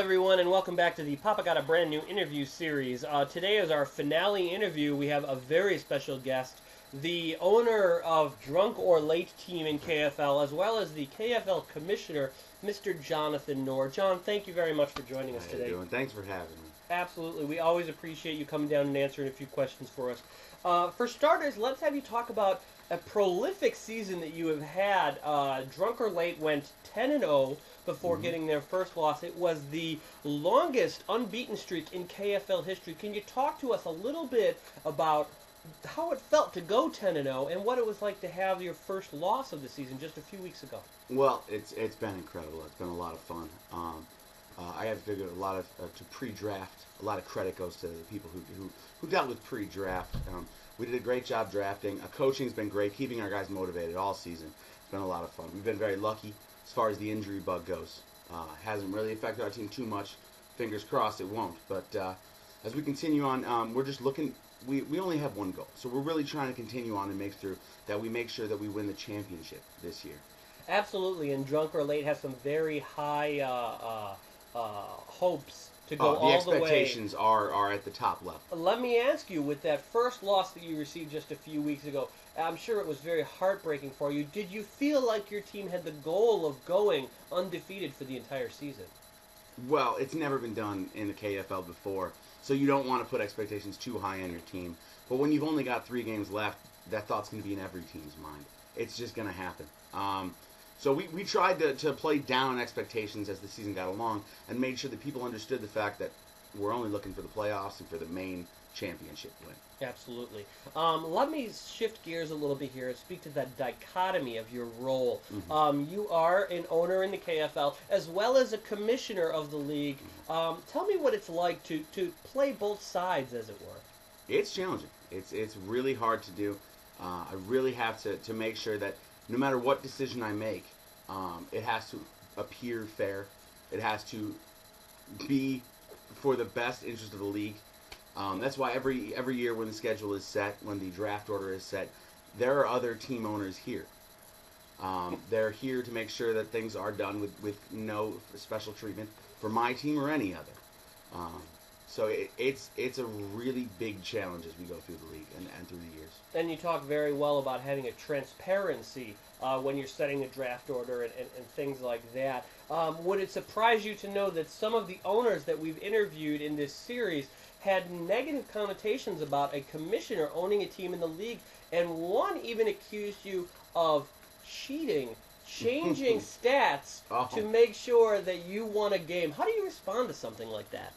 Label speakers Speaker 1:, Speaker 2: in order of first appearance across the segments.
Speaker 1: everyone, and welcome back to the Papa Got a Brand New Interview series. Today is our finale interview. We have a very special guest, the owner of Drunk or Late team in KFL, as well as the KFL commissioner, Mr. Jonathan Knorr. John, thank you very much for joining us today.
Speaker 2: How you doing? Thanks for having me.
Speaker 1: Absolutely. We always appreciate you coming down and answering a few questions for us. For starters, let's have you talk about a prolific season that you have had. Drunk or Late went 10-0 before getting their first loss. It was the longest unbeaten streak in KFL history. Can you talk to us a little bit about how it felt to go 10-0 and what it was like to have your first loss of the season just a few weeks ago?
Speaker 2: Well, it's been incredible. It's been a lot of fun. I have to give a lot of to pre-draft. A lot of credit goes to the people who dealt with pre-draft. We did a great job drafting. Coaching's been great, keeping our guys motivated all season. It's been a lot of fun. We've been very lucky as far as the injury bug goes. Hasn't really affected our team too much. Fingers crossed it won't. But as we continue on, we're just looking. We only have one goal, so we're really trying to continue on and make sure that we win the championship this year.
Speaker 1: Absolutely, and Drunk or Late has some very high hopes to go all the way.
Speaker 2: The expectations are at the top level.
Speaker 1: Let me ask you, with that first loss that you received just a few weeks ago, I'm sure it was very heartbreaking for you. Did you feel like your team had the goal of going undefeated for the entire season?
Speaker 2: Well, it's never been done in the KFL before, so you don't want to put expectations too high on your team. But when you've only got 3 games left, that thought's going to be in every team's mind. It's just going to happen. So we tried to play down expectations as the season got along and made sure that people understood the fact that we're only looking for the playoffs and for the main championship win.
Speaker 1: Absolutely. Let me shift gears a little bit here and speak to that dichotomy of your role. You are an owner in the KFL as well as a commissioner of the league. Tell me what it's like to play both sides, as it were.
Speaker 2: It's challenging. It's really hard to do. I really have to make sure that no matter what decision I make, it has to appear fair. It has to be for the best interest of the league. That's why every year when the schedule is set, when the draft order is set, there are other team owners here. They're here to make sure that things are done with no special treatment for my team or any other. So it's a really big challenge as we go through the league and through the years.
Speaker 1: And you talk very well about having a transparency when you're setting a draft order and things like that. Would it surprise you to know that some of the owners that we've interviewed in this series had negative connotations about a commissioner owning a team in the league, and one even accused you of cheating, changing stats to make sure that you won a game? How do you respond to something like that?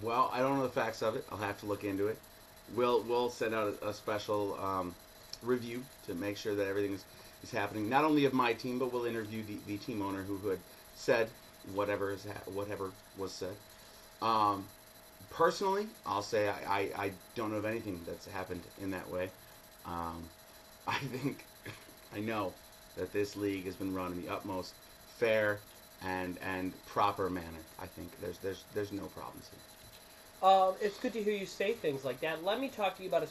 Speaker 2: Well, I don't know the facts of it. I'll have to look into it. We'll send out a special review to make sure that everything is happening. Not only of my team, but we'll interview the team owner who had said whatever was said. Personally, I'll say I don't know of anything that's happened in that way. I know that this league has been run in the utmost fair and proper manner. I think there's no problems here.
Speaker 1: It's good to hear you say things like that. Let me talk to you about a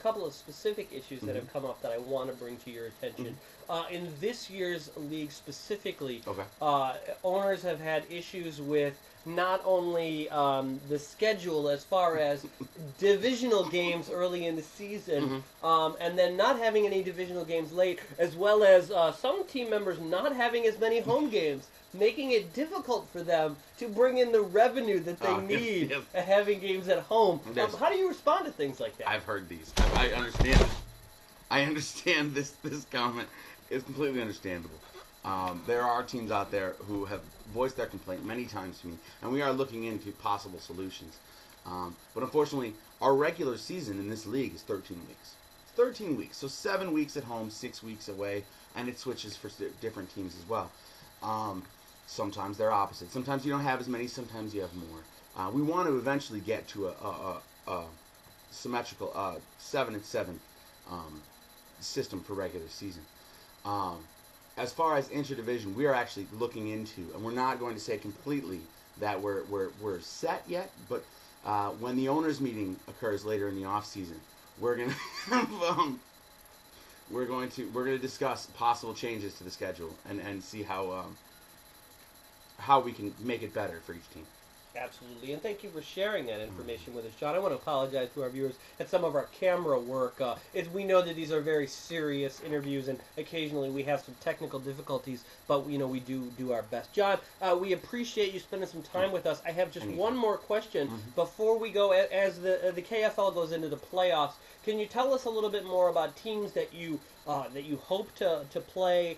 Speaker 1: couple of specific issues that have come up that I want to bring to your attention. In this year's league specifically, owners have had issues with not only the schedule as far as divisional games early in the season, and then not having any divisional games late, as well as some team members not having as many home games, making it difficult for them to bring in the revenue that they need having games at home. How do you respond to things like that?
Speaker 2: I've heard these. I understand it. I understand this comment. It's completely understandable. There are teams out there who have voiced their complaint many times to me, and we are looking into possible solutions. But unfortunately, our regular season in this league is 13 weeks. It's 13 weeks, so 7 weeks at home, 6 weeks away, and it switches for different teams as well. Sometimes they're opposite. Sometimes you don't have as many, sometimes you have more. We want to eventually get to a symmetrical 7-7 system for regular season. As far as interdivision, we are actually looking into, and we're not going to say completely that we're set yet, but when the owners' meeting occurs later in the off season, we're going to we're going to discuss possible changes to the schedule and see how we can make it better for each team.
Speaker 1: Absolutely, and thank you for sharing that information with us, John. I want to apologize to our viewers at some of our camera work. We know that these are very serious interviews, and occasionally we have some technical difficulties, but we do our best. John, we appreciate you spending some time with us. I have just one more question before we go. As the KFL goes into the playoffs, can you tell us a little bit more about teams that you hope to play,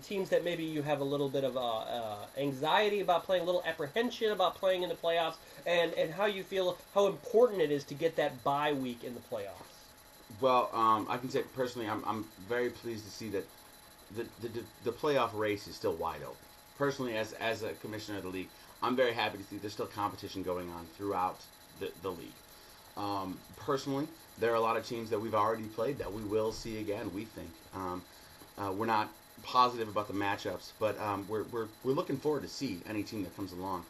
Speaker 1: teams that maybe you have a little bit of anxiety about playing, a little apprehension about playing in the playoffs, and how you feel, how important it is to get that bye week in the playoffs?
Speaker 2: Well, I can say personally, I'm very pleased to see that the playoff race is still wide open. Personally, as a commissioner of the league, I'm very happy to see there's still competition going on throughout the league. Personally, there are a lot of teams that we've already played that we will see again, we think. We're not positive about the matchups, but we're looking forward to see any team that comes along.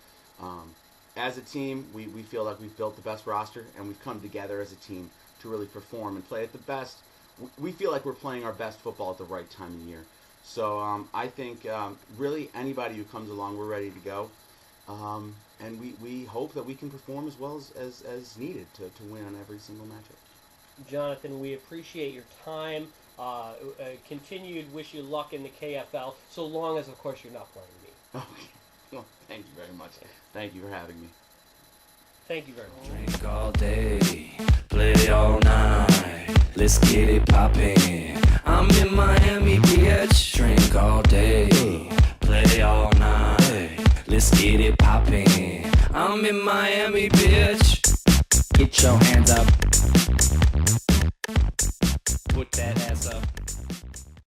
Speaker 2: As a team, we feel like we've built the best roster, and we've come together as a team to really perform and play at the best. We feel like we're playing our best football at the right time of year. So I think really anybody who comes along, we're ready to go. And we hope that we can perform as well as needed to win on every single matchup.
Speaker 1: Jonathan, we appreciate your time. Continued wish you luck in the KFL, so long as, of course, you're not playing me.
Speaker 2: Okay. Well, thank you very much. Thank you for having me.
Speaker 1: Thank you very much.
Speaker 3: Drink all day, play all night. Let's get it poppin'. I'm in Miami, bitch. Drink all day, play all night. Let's get it poppin'. I'm in Miami, bitch. Get your hands up. Put that ass up.